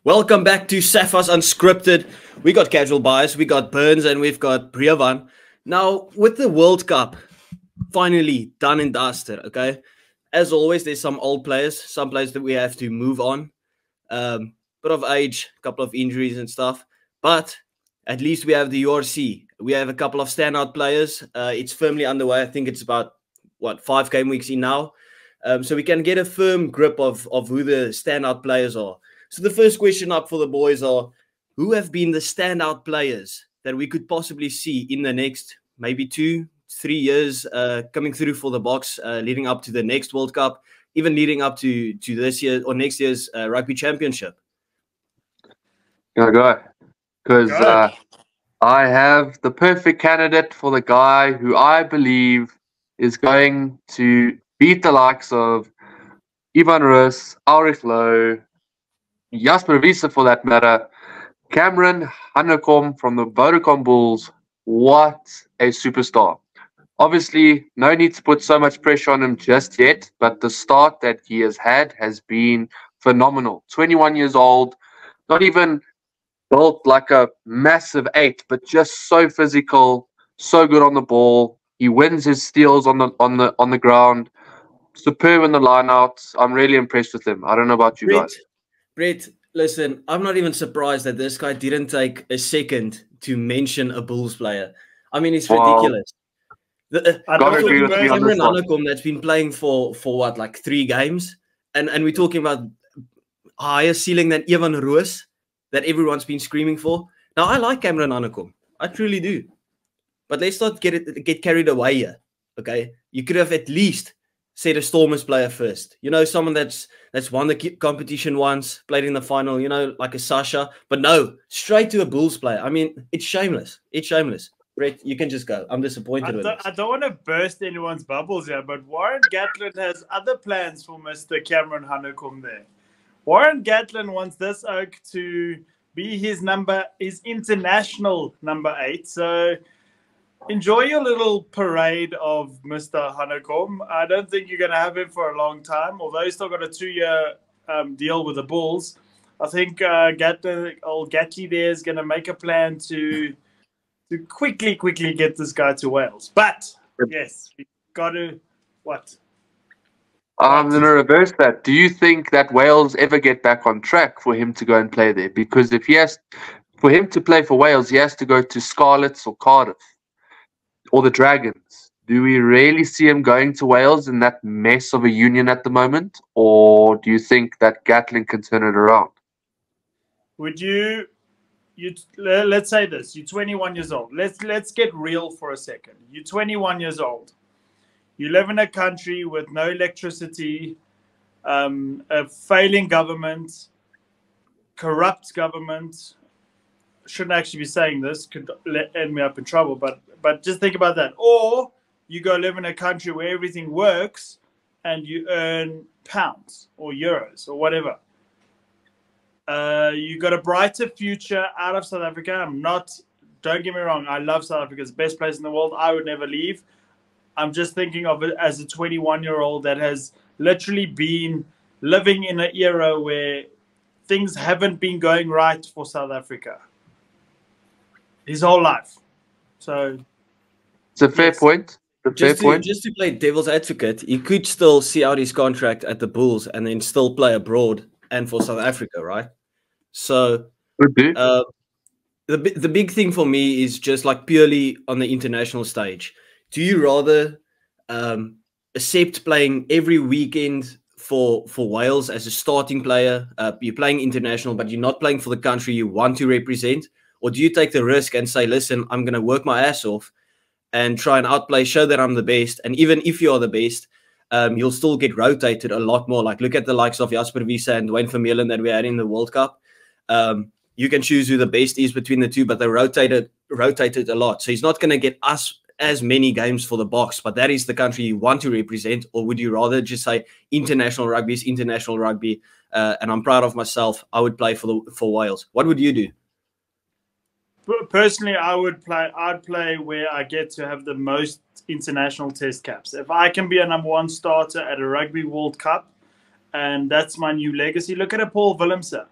Welcome back to Safa's Unscripted. We got Casual Bias, we got Burns, and we've got Priyavan. Now, with the World Cup finally done and dusted, okay? As always, there's some old players, some players that we have to move on. Bit of age, a couple of injuries and stuff. But at least we have the URC. We have a couple of standout players. It's firmly underway. I think it's about, 5 game weeks in now. So we can get a firm grip of who the standout players are. So the first question up for the boys are, who have been the standout players that we could possibly see in the next maybe 2-3 years coming through for the Boks, leading up to the next World Cup, even leading up to this year or next year's Rugby Championship? Go. Because I have the perfect candidate for the guy who I believe is going to beat the likes of Ivan Rus, Ulrich Lowe, Jasper Wiese for that matter, Cameron Hanekom from the Vodacom Bulls. What a superstar. Obviously, no need to put so much pressure on him just yet, but the start that he has had has been phenomenal. 21 years old, not even built like a massive 8, but just so physical, so good on the ball. He wins his steals on the ground. Superb in the lineouts. I'm really impressed with him. I don't know about you guys. Brett, listen, I'm not even surprised that this guy didn't take a second to mention a Bulls player. I mean, it's ridiculous. I don't agree with me on this one. Hanekom that's been playing for what, like 3 games? And we're talking about higher ceiling than Ivan Rus that everyone's been screaming for. Now, I like Cameron Hanekom. I truly do. But let's not get carried away here, okay? You could have at least said a Stormers player first. You know, someone that's won the competition once, played in the final, you know, like a Sasha. But no, straight to a Bulls player. I mean, it's shameless. It's shameless. Brett, you can just go. I'm disappointed with this. I don't want to burst anyone's bubbles here, but Warren Gatland has other plans for Mr. Cameron Hanekom there. Warren Gatland wants this oak to be his international number 8. So enjoy your little parade of Mr. Hanekom. I don't think you're going to have him for a long time, although he's still got a 2-year deal with the Bulls. I think old Gatty there is going to make a plan to quickly get this guy to Wales. But, yes, we've got to, what? I'm going to reverse that. Do you think that Wales ever get back on track for him to go and play there? Because for him to play for Wales, he has to go to Scarlets or Cardiff or the Dragons. Do we really see him going to Wales in that mess of a union at the moment? Or do you think that Gatland can turn it around? Would you let's say this, you're 21 years old. Let's get real for a second. You're 21 years old. You live in a country with no electricity, a failing government, corrupt government. Shouldn't actually be saying this, could end me up in trouble, but just think about that. Or you go live in a country where everything works and you earn pounds or euros or whatever. You got a brighter future out of South Africa. Don't get me wrong, I love South Africa. It's the best place in the world. I would never leave. I'm just thinking of it as a 21-year-old that has literally been living in an era where things haven't been going right for South Africa his whole life. So it's a fair point. Just to play devil's advocate, he could still see out his contract at the Bulls and then still play abroad and for South Africa, right? So the big thing for me is just like purely on the international stage. Do you rather accept playing every weekend for Wales as a starting player? You're playing international, but you're not playing for the country you want to represent? Or do you take the risk and say, listen, I'm going to work my ass off and try and outplay, show that I'm the best. And even if you are the best, you'll still get rotated a lot more. Like, look at the likes of Jasper Wiese and Dwayne Vermeulen that we had in the World Cup. You can choose who the best is between the two, but they rotated a lot. So he's not going to get us as many games for the Boks, but that is the country you want to represent. Or would you rather just say international rugby is international rugby, and I'm proud of myself, I would play for Wales? What would you do? Personally, I'd play where I get to have the most international test caps. If I can be a number 1 starter at a Rugby World Cup, and that's my new legacy. Look at a Paul Willemse.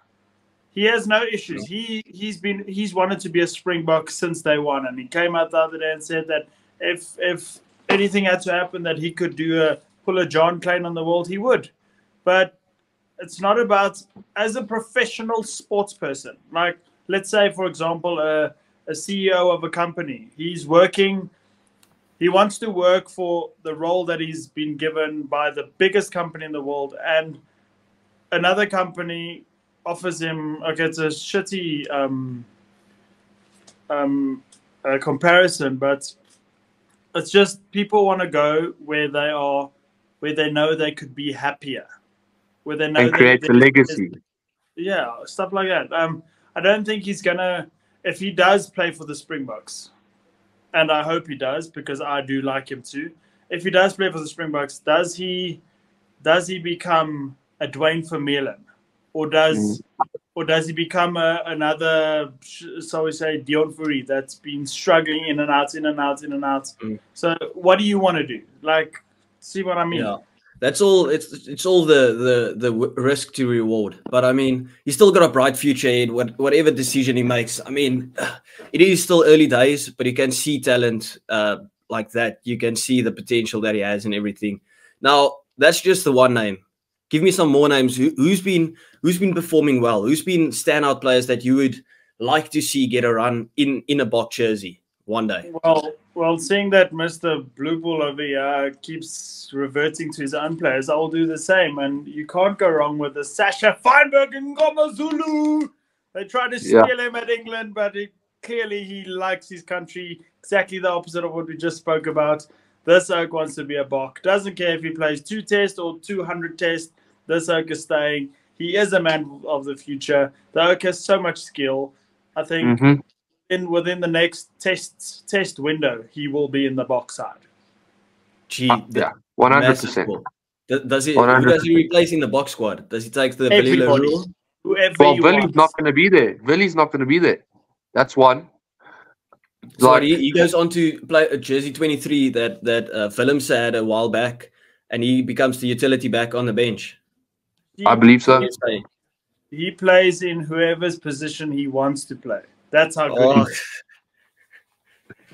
He has no issues. He's wanted to be a Springbok since day one, and he came out the other day and said that if anything had to happen, that he could pull a John Klein on the world, he would. But it's not about, as a professional sports person. Like, let's say, for example, a CEO of a company. He wants to work for the role that he's been given by the biggest company in the world, and another company offers him, okay, it's a shitty comparison, but it's just people want to go where they know they could be happier, where they know and create a legacy. Yeah, stuff like that. I don't think he's gonna, if he does play for the Springboks, and I hope he does because I do like him too. If he does play for the Springboks, does he become a Dwayne Vermeulen, or does he become another, so we say, Dion Fourie that's been struggling in and out? So what do you want to do? Like, see what I mean? Yeah. That's all. It's all the risk to reward. But I mean, he's still got a bright future ahead. Whatever decision he makes, I mean, it is still early days, but you can see talent like that. You can see the potential that he has and everything. Now, that's just the one name. Give me some more names. Who's been performing well? Who's been standout players that you would like to see get a run in a Bok jersey one day? Well, seeing that Mr. Blue Bull over here keeps reverting to his own players, I'll do the same. And you can't go wrong with the Sasha Feinberg and Ngoma Zulu. They tried to steal him at England, but clearly he likes his country. Exactly the opposite of what we just spoke about. This oak wants to be a Bok. Doesn't care if he plays 2 tests or 200 tests. This oak is staying. He is a man of the future. The oak has so much skill. I think within the next test window, he will be in the Bok side. Gee, 100%. Does he? Who does he replace in the Bok squad? Does he take the Billy LaRue? Well, Billy's not going to be there. Billy's not going to be there. That's one. So he goes on to play a jersey 23 that Willems had a while back, and he becomes the utility back on the bench. I believe so. He plays in whoever's position he wants to play. That's how good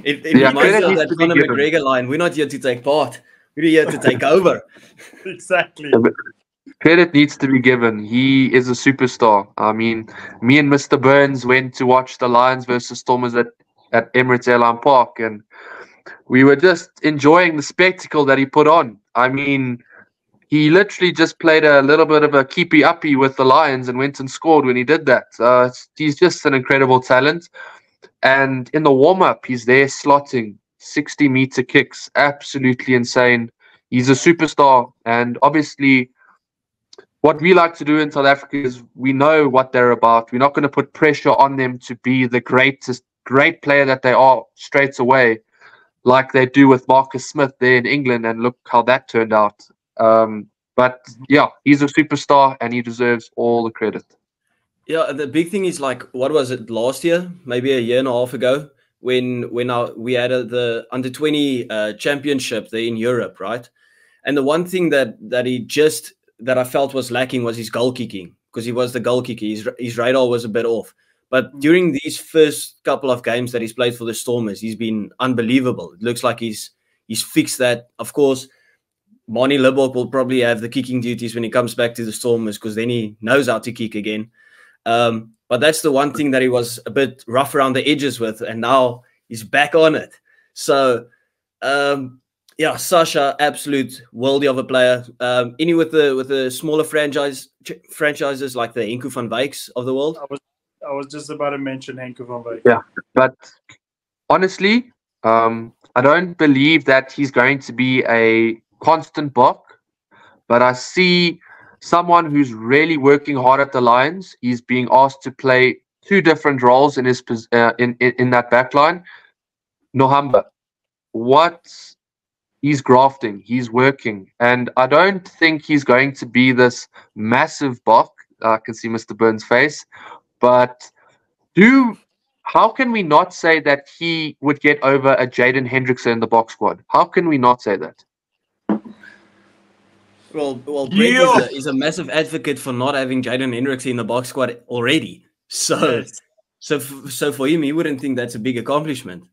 he is. It reminds me of that Conor McGregor line. We're not here to take part. We're here to take over. Exactly. Credit needs to be given. He is a superstar. I mean, me and Mr. Burns went to watch the Lions versus Stormers at Emirates Airline Park, and we were just enjoying the spectacle that he put on. I mean, he literally just played a little bit of a keepy-uppy with the Lions and went and scored when he did that. He's just an incredible talent. And in the warm-up, he's there slotting 60-meter kicks. Absolutely insane. He's a superstar. And obviously, what we like to do in South Africa is we know what they're about. We're not going to put pressure on them to be the great player that they are straight away, like they do with Marcus Smith there in England, and look how that turned out. But yeah, he's a superstar and he deserves all the credit. Yeah, the big thing is, like, what was it, last year, maybe a year and a half ago, when we had the under-20 championship there in Europe, right? And the one thing that I felt was lacking was his goal kicking, because he was the goal kicker. His radar was a bit off. But during these first couple of games that he's played for the Stormers, he's been unbelievable. It looks like he's fixed that. Of course, Manie Libbok will probably have the kicking duties when he comes back to the Stormers, because then he knows how to kick again. But that's the one thing that he was a bit rough around the edges with, and now he's back on it. So, yeah, Sasha, absolute worldie of a player. Any with the smaller franchises like the Henku van Wyks of the world? I was just about to mention Henku van Wyk. Yeah, but honestly, I don't believe that he's going to be a constant Bok, but I see someone who's really working hard at the Lions. He's being asked to play 2 different roles in his in that back line. Nohamba, he's grafting, he's working, and I don't think he's going to be this massive Bok. I can see Mr. Burns' face, but how can we not say that he would get over a Jaden Hendrickson in the Bok squad? How can we not say that? Well, Brett is a massive advocate for not having Jaden Hendrickson in the Bok squad already. So, Yes. so for him, he wouldn't think that's a big accomplishment.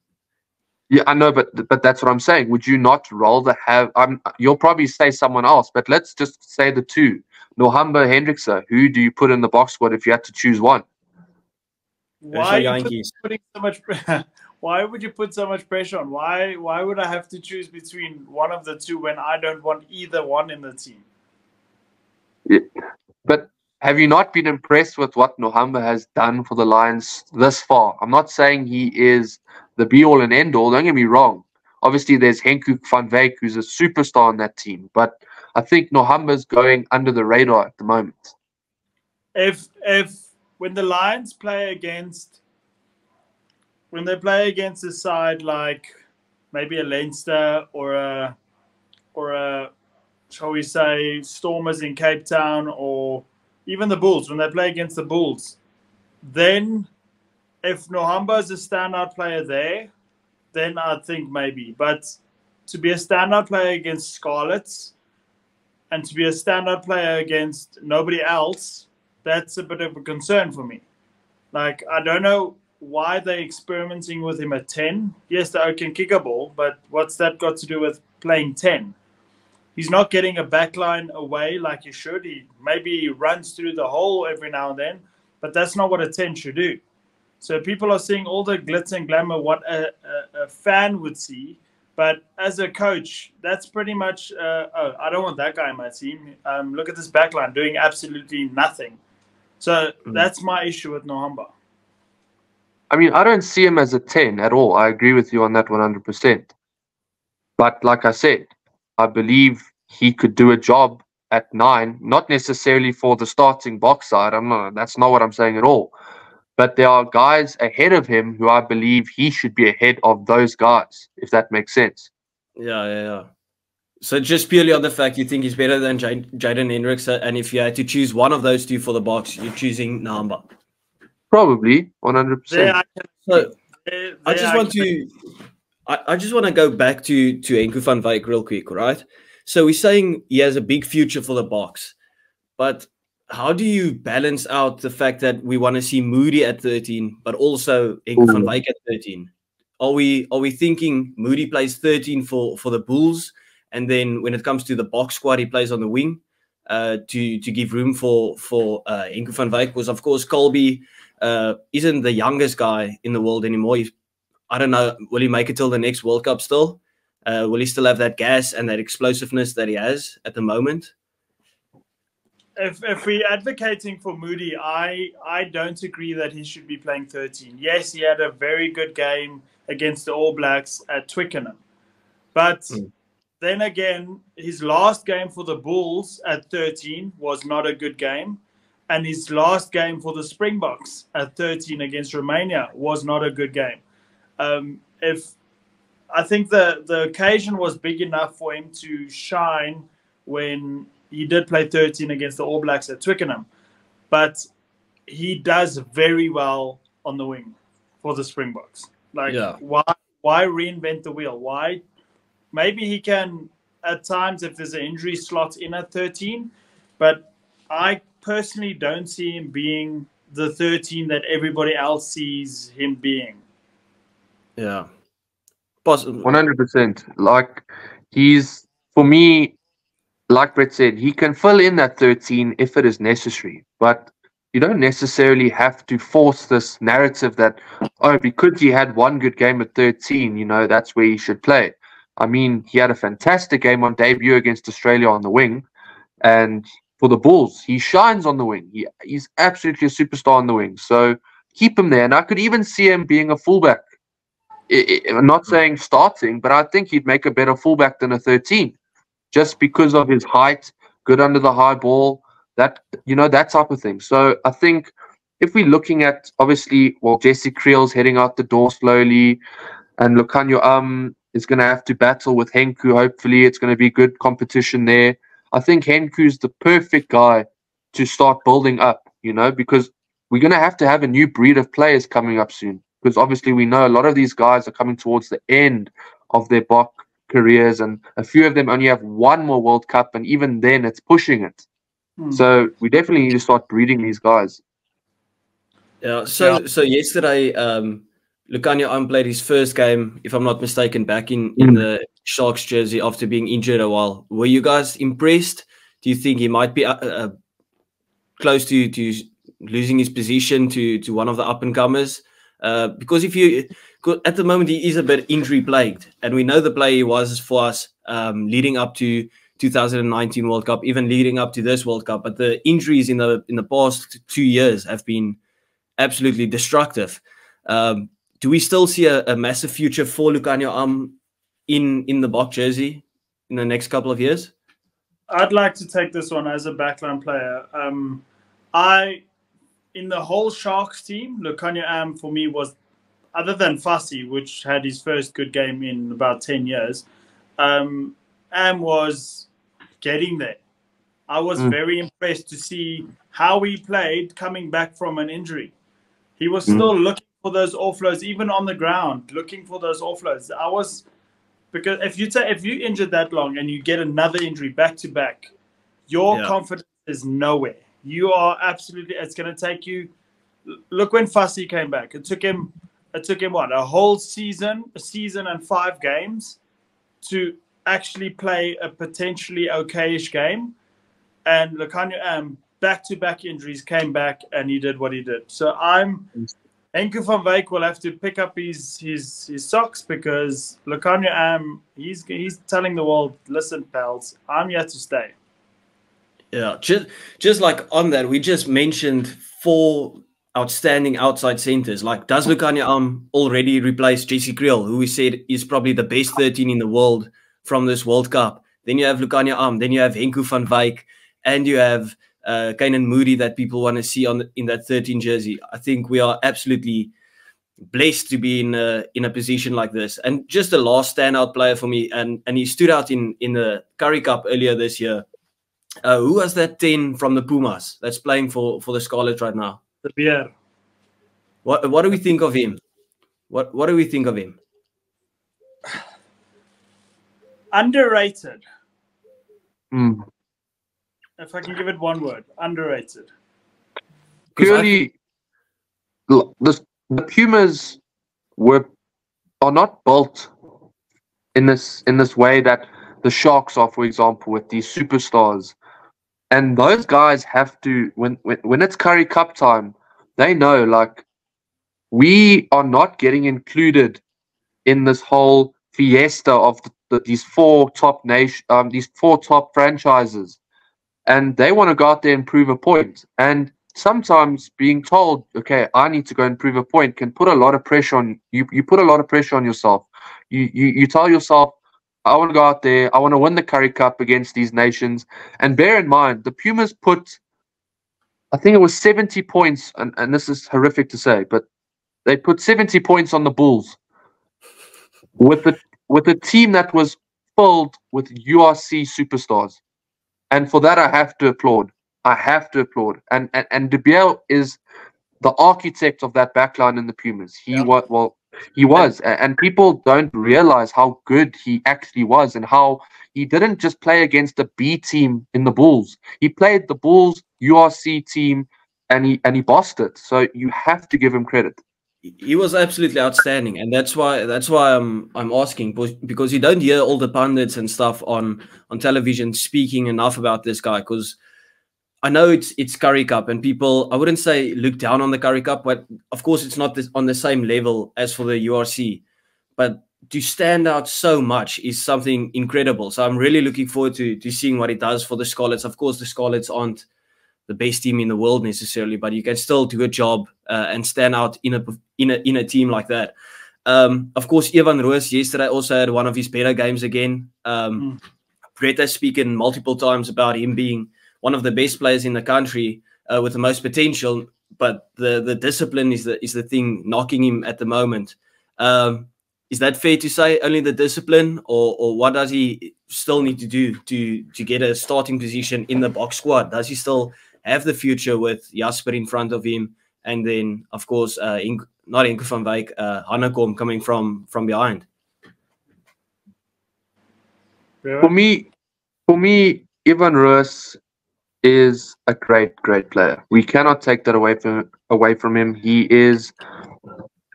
Yeah, I know, but that's what I'm saying. Would you not rather have? You'll probably say someone else, but let's just say the two: Nohamba, Hendrickse. Who do you put in the box squad if you had to choose one? Why are you putting so much? Why would you put so much pressure on? Why would I have to choose between one of the two when I don't want either one in the team? Yeah. But have you not been impressed with what Nohamba has done for the Lions this far? I'm not saying he is the be-all and end-all. Don't get me wrong. Obviously, there's Henku van Wyk, who's a superstar on that team. But I think Nohamba's going under the radar at the moment. If when the Lions play against a side like maybe a Leinster or a shall we say Stormers in Cape Town, or even the Bulls, when they play against the Bulls, then if Nohamba is a standout player there, then I think maybe. But to be a standout player against Scarlets and to be a standout player against nobody else, that's a bit of a concern for me. Like, I don't know why they're experimenting with him at 10. Yes, the can kick a ball, but what's that got to do with playing 10? He's not getting a backline away like he should. Maybe he runs through the hole every now and then, but that's not what a 10 should do. So people are seeing all the glitz and glamour what a fan would see, but as a coach, that's pretty much, I don't want that guy in my team. Look at this backline doing absolutely nothing. So that's my issue with Nohamba. I mean, I don't see him as a 10 at all. I agree with you on that 100%. But like I said, I believe he could do a job at 9, not necessarily for the starting box side. That's not what I'm saying at all. But there are guys ahead of him who I believe he should be ahead of those guys, if that makes sense. Yeah. So just purely on the fact you think he's better than Jaden Hendrickse, and if you had to choose one of those two for the box, you're choosing Nohamba. Probably 100%. So I just want to go back to Henku van Wyk real quick, right? So we're saying he has a big future for the box, but how do you balance out the fact that we want to see Moody at 13, but also Henku van Wyk at 13? Are we thinking Moody plays 13 for the Bulls, and then when it comes to the box squad, he plays on the wing to give room for Henku van Wyk? Because of course Colby isn't the youngest guy in the world anymore. I don't know, will he make it till the next World Cup still? Will he still have that gas and that explosiveness that he has at the moment? If we're advocating for Moody, I don't agree that he should be playing 13. Yes, he had a very good game against the All Blacks at Twickenham. But then again, his last game for the Bulls at 13 was not a good game. And his last game for the Springboks at 13 against Romania was not a good game. I think the occasion was big enough for him to shine when he did play 13 against the All Blacks at Twickenham. But he does very well on the wing for the Springboks. Why reinvent the wheel? Why? Maybe he can, at times, if there's an injury, slot in at 13. But I personally don't see him being the 13 that everybody else sees him being. Yeah. 100%. Like, for me, like Brett said, he can fill in that 13 if it is necessary. But you don't necessarily have to force this narrative that, because he had one good game at 13, that's where he should play. I mean, he had a fantastic game on debut against Australia on the wing. And for the Bulls, he shines on the wing. He's absolutely a superstar on the wing. So keep him there. And I could even see him being a fullback. I'm not saying starting, but I think he'd make a better fullback than a 13. Just because of his height, good under the high ball, that type of thing. So I think if we're looking at, obviously, Jesse Creel's heading out the door slowly, and Lucanio is going to have to battle with Henku. Hopefully, it's going to be good competition there. I think Henku's the perfect guy to start building up, because we're going to have a new breed of players coming up soon. Because obviously we know a lot of these guys are coming towards the end of their Bok careers, and a few of them only have one more World Cup, and even then it's pushing it. So we definitely need to start breeding these guys. Yeah. So yesterday, Lukhanyo played his first game, if I'm not mistaken, back in the Sharks jersey after being injured a while. Were you guys impressed? Do you think he might be close to losing his position to one of the up and comers? Because at the moment he is a bit injury plagued, and we know the player he was for us leading up to 2019 World Cup, even leading up to this World Cup. But the injuries in the past 2 years have been absolutely destructive. Do we still see a massive future for Lukhanyo in the Bok jersey in the next couple of years? I'd like to take this one as a backline player. In the whole Sharks team, Lukhanyo for me was, other than Fussy, which had his first good game in about 10 years, was getting there. I was very impressed to see how he played coming back from an injury. He was still looking for those offloads, even on the ground, looking for those offloads. Because if you injured that long and you get another injury back to back, your confidence is nowhere. You are absolutely. It's going to take you. Look when Fussy came back. It took him what, a whole season, a season and 5 games to actually play a potentially okayish game. And Lukhanyo back-to-back injuries came back and he did what he did. So Henku van Wyk will have to pick up his socks, because Lukhanyo he's telling the world, listen, pals, I'm here to stay. Yeah, just like on that, we just mentioned 4 outstanding outside centers. Like, does Lukhanyo already replace Jesse Kriel, who we said is probably the best 13 in the world from this World Cup? Then you have Lukhanyo then you have Henku van Wyk, and you have Kainan Moody that people want to see in that 13 jersey. I think we are absolutely blessed to be in a position like this. And just the last standout player for me, and he stood out in the Currie Cup earlier this year. Who was that 10 from the Pumas that's playing for the Scarlets right now? The beer. What do we think of him? What do we think of him? Underrated. If I can give it one word, underrated. Purely, the Pumas are not built in this way that the Sharks are, for example, with these superstars. And those guys have to, when it's Currie Cup time, they know, like, we are not getting included in this whole fiesta of these 4 top these 4 top franchises, and they want to go out there and prove a point. And sometimes being told, okay, I need to go and prove a point, can put a lot of pressure on you. You put a lot of pressure on yourself. You tell yourself, I want to go out there, I want to win the Currie Cup against these nations. And bear in mind, the Pumas put, I think it was 70 points, and this is horrific to say, but they put 70 points on the Bulls with a team that was filled with URC superstars. And for that, I have to applaud. And De Beer is the architect of that backline in the Pumas. He was. And people don't realize how good he actually was, and how he didn't just play against a B team in the Bulls. He played the Bulls URC team, and he bossed it. So you have to give him credit. He was absolutely outstanding, and that's why I'm asking, because you don't hear all the pundits and stuff on television speaking enough about this guy. Because I know it's Currie Cup, and people, I wouldn't say look down on the Currie Cup, but of course it's not on the same level as for the URC. But to stand out so much is something incredible. So I'm really looking forward to seeing what it does for the Scarlets. Of course, the Scarlets aren't the best team in the world necessarily, but you can still do a job and stand out in a team like that. Of course, Evan Roos yesterday also had one of his better games again. Brett has spoken multiple times about him being one of the best players in the country with the most potential, but the discipline is the thing knocking him at the moment. Is that fair to say? Only the discipline, or what does he still need to do to get a starting position in the Bok squad? Does he still have the future with Jasper in front of him, and then of course not Henku van Wyk, Hanekom coming from behind? For me, Evan Roos is a great player. We cannot take that away from him. He is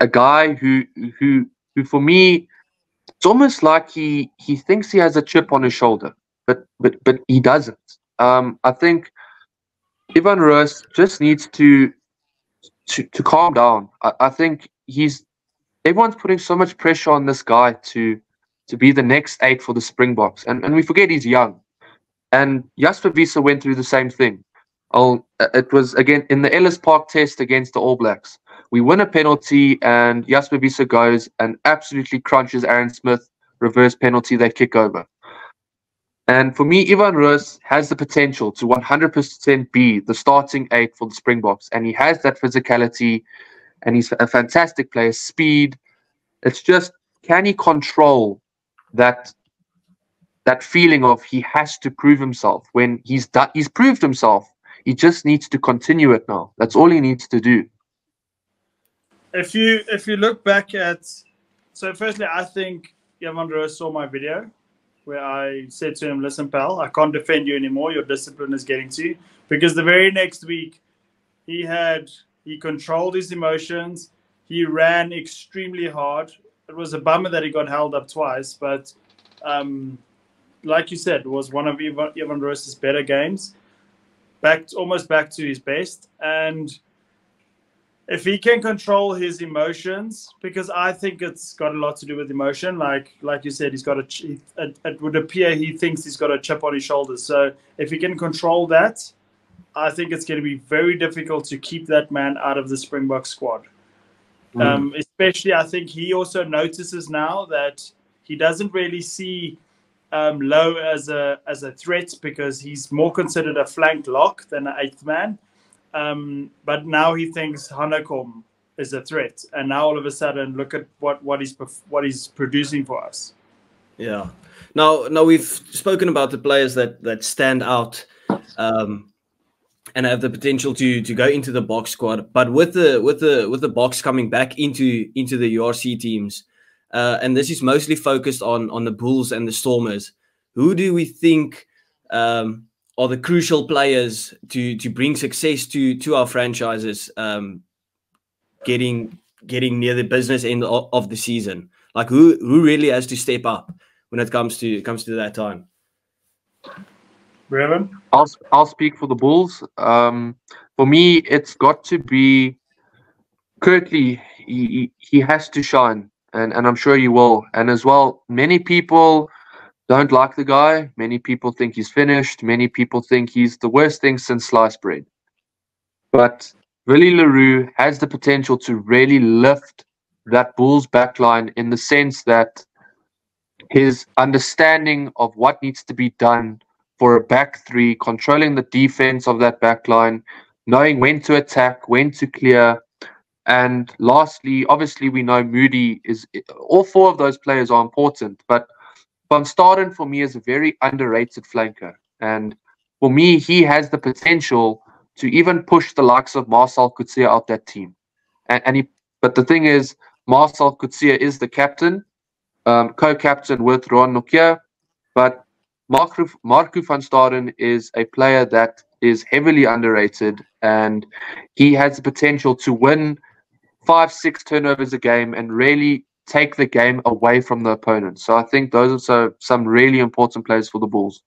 a guy who for me, it's almost like he thinks he has a chip on his shoulder, but he doesn't. I think Ivan Roos just needs to calm down. I think everyone's putting so much pressure on this guy to be the next 8 for the Springboks, and we forget he's young. And Jasper Wiese went through the same thing. It was again in the Ellis Park test against the All Blacks. We win a penalty, and Jasper Wiese goes and absolutely crunches Aaron Smith. Reverse penalty, they kick over. And for me, Ivan Roos has the potential to 100% be the starting 8 for the Springboks, and he has that physicality, and he's a fantastic player. Speed. It's just, can he control that feeling of he has to prove himself when he's proved himself? He just needs to continue it now. That's all he needs to do. If you look back at, so firstly, I think Ivan Roos saw my video where I said to him, listen, pal, I can't defend you anymore. Your discipline is getting to you. Because the very next week, he controlled his emotions. He ran extremely hard. It was a bummer that he got held up twice, but like you said, it was one of Ivan Roos's better games. Almost back to his best. And if he can control his emotions, because I think it's got a lot to do with emotion. Like you said, it would appear he thinks he's got a chip on his shoulders. So if he can control that, I think it's going to be very difficult to keep that man out of the Springbok squad. Especially, I think he also notices now that he doesn't really see Low as a threat, because he's more considered a flank lock than an 8th man. But now he thinks Hanekom is a threat, and now all of a sudden, look at what he's producing for us. Yeah. Now we've spoken about the players that stand out and have the potential to go into the Boks squad, but with the Boks coming back into the URC teams, and this is mostly focused on the Bulls and the Stormers. Who do we think are the crucial players to bring success to our franchises, getting near the business end of the season? Like who really has to step up when it comes to that time? Brevin? I'll speak for the Bulls. For me, it's got to be Kirkley. He has to shine, and I'm sure he will. And as well, many people don't like the guy. Many people think he's finished. Many people think he's the worst thing since sliced bread. But Willie Leroux has the potential to really lift that Bulls backline, in the sense that his understanding of what needs to be done for a back 3, controlling the defense of that backline, knowing when to attack, when to clear. And lastly, obviously, we know Moody is... All 4 of those players are important, but Van Staden for me is a very underrated flanker. And for me, he has the potential to even push the likes of Marcel Coetzee out that team. But the thing is, Marcel Coetzee is the captain, co-captain with Ron Nokia, but Marco van Staden is a player that is heavily underrated, and he has the potential to win 5-6 turnovers a game and really take the game away from the opponent. So I think those are some really important players for the Bulls.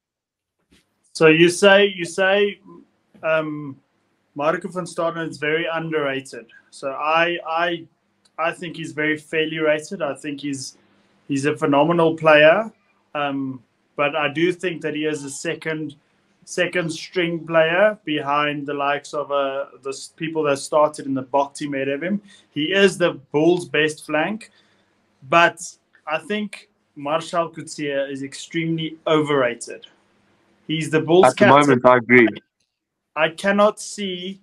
So you say Marco van Staden is very underrated. So I think he's very fairly rated. I think he's a phenomenal player. But I do think that he is a second string player behind the likes of the people that started in the Bok team ahead of him. He is the Bulls' best flank, but I think Marcel Coetzee is extremely overrated. He's the Bulls' captain. At the moment, I agree. I cannot see.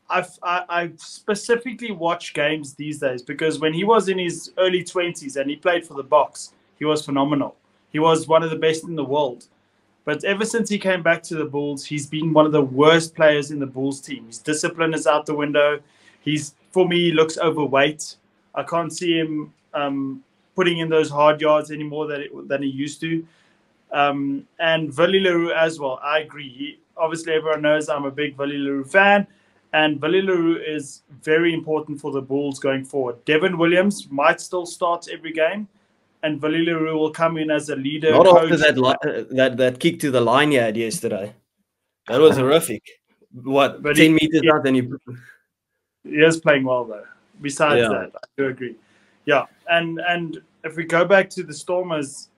I specifically watch games these days, because when he was in his early 20s and he played for the Boks, he was phenomenal. He was one of the best in the world. But ever since he came back to the Bulls, he's been one of the worst players in the Bulls team. His discipline is out the window. For me, he looks overweight. I can't see him putting in those hard yards anymore than he used to. And Willie Leroux as well. I agree. obviously everyone knows I'm a big Willie Leroux fan, and Willie Leroux is very important for the Bulls going forward. Devin Williams might still start every game, and Willie Leroux will come in as a leader. Not coach. after that kick to the line he had yesterday. That was horrific. What, but 10 meters out, then he is playing well though. Besides that, I do agree. Yeah, and if we go back to the Stormers,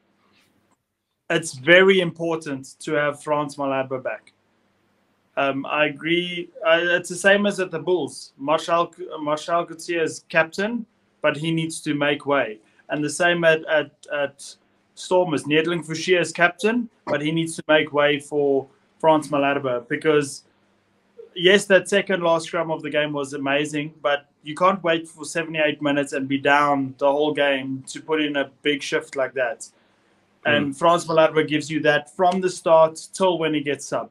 it's very important to have Frans Malherbe back. I agree. It's the same as at the Bulls. Marshall Coetzee is captain, but he needs to make way. And the same at Stormers. Nedling Fouché is captain, but he needs to make way for Frans Malherbe because, yes, that second last scrum of the game was amazing, but you can't wait for 78 minutes and be down the whole game to put in a big shift like that. And Frans Malherbe gives you that from the start till when he gets sub.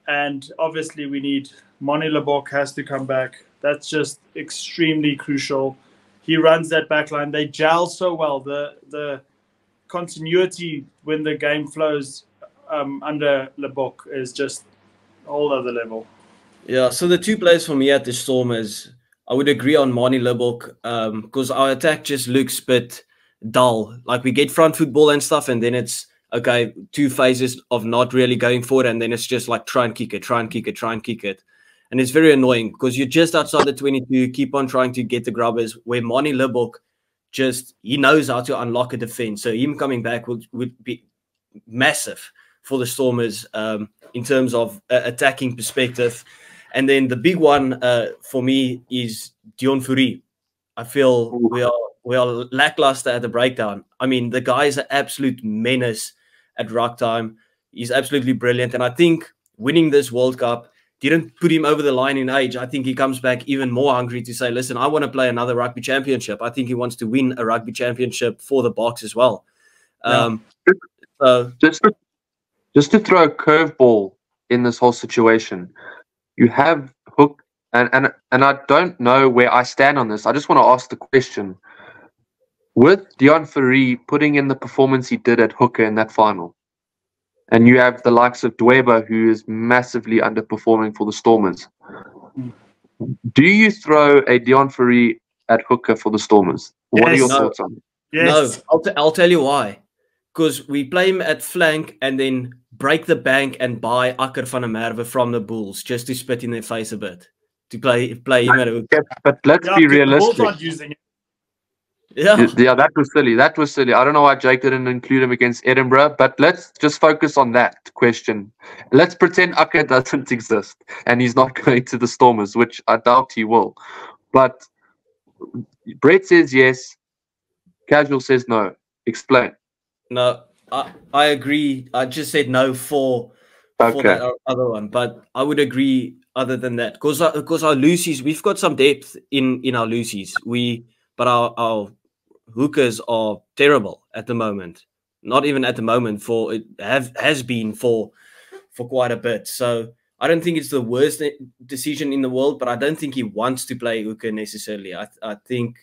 And obviously we need Moni Lebok has to come back. That's just extremely crucial. He runs that back line. They gel so well. The continuity when the game flows under Lebok is just a whole other level. Yeah, so the two players for me at the Stormers, I would agree on Moni Lebok because our attack just looks a bit dull. Like we get front football and stuff, and then it's okay, 2 phases of not really going forward, and then it's just like try and kick it, try and kick it, try and kick it. And it's very annoying because you're just outside the 22, keep on trying to get the grubbers, where Moni Lebok he knows how to unlock a defense. So him coming back would be massive for the Stormers in terms of attacking perspective. And then the big one for me is Dion Fourie. I feel we are lackluster at the breakdown. I mean, the guy is an absolute menace at ruck time. He's absolutely brilliant. And I think winning this World Cup didn't put him over the line in age. I think he comes back even more hungry to say, listen, I want to play another rugby championship. I think he wants to win a rugby championship for the Boks as well. So just to throw a curveball in this whole situation, you have Hook, and I don't know where I stand on this. I just want to ask the question. With Dion Fourie putting in the performance he did at hooker in that final, and you have the likes of Dweba, who is massively underperforming for the Stormers, do you throw a Dion Fourie at hooker for the Stormers? What are your thoughts on it? Yes. No, I'll tell you why. Because we play him at flank and then break the bank and buy Akker van der Merwe from the Bulls just to spit in their face a bit. To play him at hook. Yeah, but let's be realistic. The Bulls aren't using it. Yeah, that was silly. That was silly. I don't know why Jake didn't include him against Edinburgh, but let's just focus on that question. Let's pretend Akker doesn't exist and he's not going to the Stormers, which I doubt he will. But Brett says yes. Casual says no. Explain. No, I agree. I just said no for that other one, but I would agree other than that. Because our loosies, we've got some depth in our loosies. But our hookers are terrible at the moment. Not even at the moment, has been for quite a bit. So I don't think it's the worst decision in the world, but I don't think he wants to play hooker necessarily. I think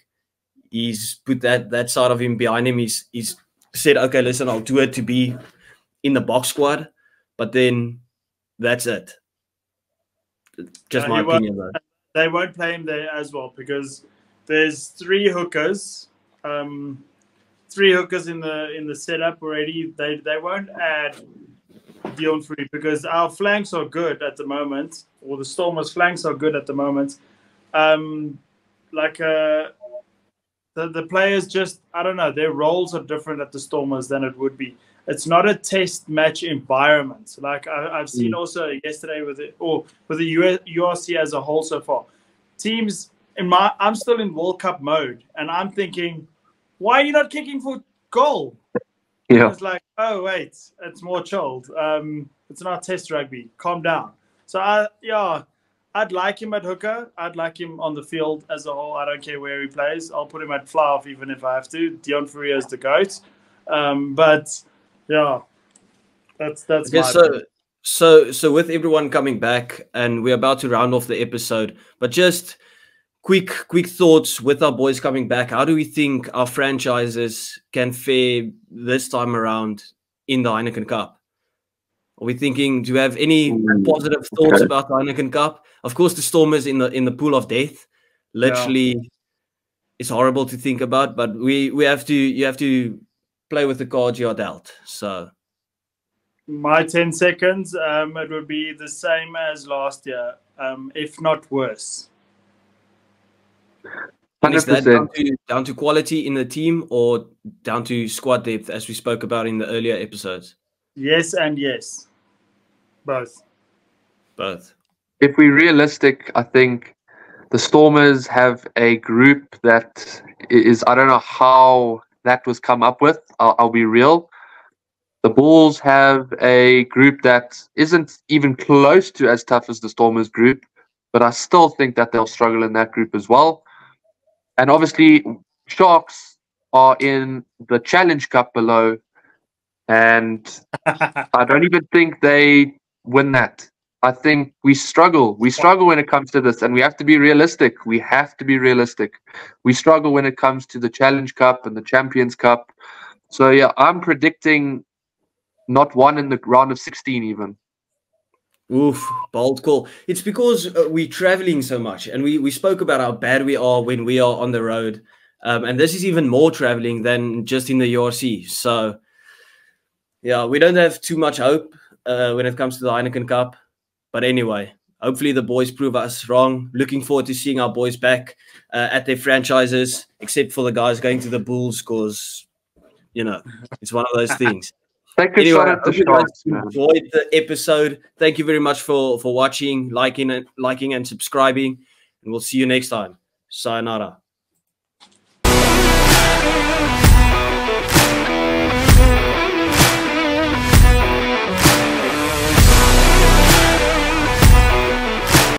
he's put that side of him behind him. He's said, okay, listen, I'll do it to be in the Boks squad, but then that's it. Just my opinion, though. They won't play him there as well because there's 3 hookers, 3 hookers in the setup already. They won't add Dion Fourie because our flanks are good at the moment, or the Stormers' flanks are good at the moment. The players just, I don't know, their roles are different at the Stormers than it would be. It's not a test match environment. Like I've seen also yesterday with the URC as a whole so far. Teams I'm still in World Cup mode, and I'm thinking, why are you not kicking for goal? Yeah. It's like, oh wait, it's more chilled. It's not test rugby. Calm down. So I'd like him at hooker. I'd like him on the field as a whole. I don't care where he plays. I'll put him at fly-off even if I have to. Dion Fourie is the GOAT. But yeah, that's my opinion. So with everyone coming back, and we're about to round off the episode, but just quick thoughts with our boys coming back. How do we think our franchises can fare this time around in the Heineken Cup? Are we thinking? Do you have any positive thoughts about the Heineken Cup? Of course, the Stormers in the pool of death. Literally, it's horrible to think about, but we have to. You have to play with the cards you're dealt. So, my 10 seconds. It would be the same as last year, if not worse. And is that down to quality in the team or down to squad depth, as we spoke about in the earlier episodes? Yes and yes. Both. Both. If we're realistic, I think the Stormers have a group that is, I don't know how that was come up with. I'll be real. The Bulls have a group that isn't even close to as tough as the Stormers group, but I still think that they'll struggle in that group as well. And obviously, Sharks are in the Challenge Cup below, and I don't even think they win that. I think we struggle. We struggle when it comes to this, and we have to be realistic. We have to be realistic. We struggle when it comes to the Challenge Cup and the Champions Cup. So, yeah, I'm predicting not one in the round of 16 even. Oof, bold call. It's because we're traveling so much, and we spoke about how bad we are when we are on the road. And this is even more traveling than just in the URC. So, yeah, we don't have too much hope when it comes to the Heineken Cup. But anyway, hopefully the boys prove us wrong. Looking forward to seeing our boys back at their franchises, except for the guys going to the Bulls because, you know, it's one of those things. Anyway, I hope you guys enjoyed the episode. Thank you very much for watching, liking and subscribing. And we'll see you next time. Sayonara.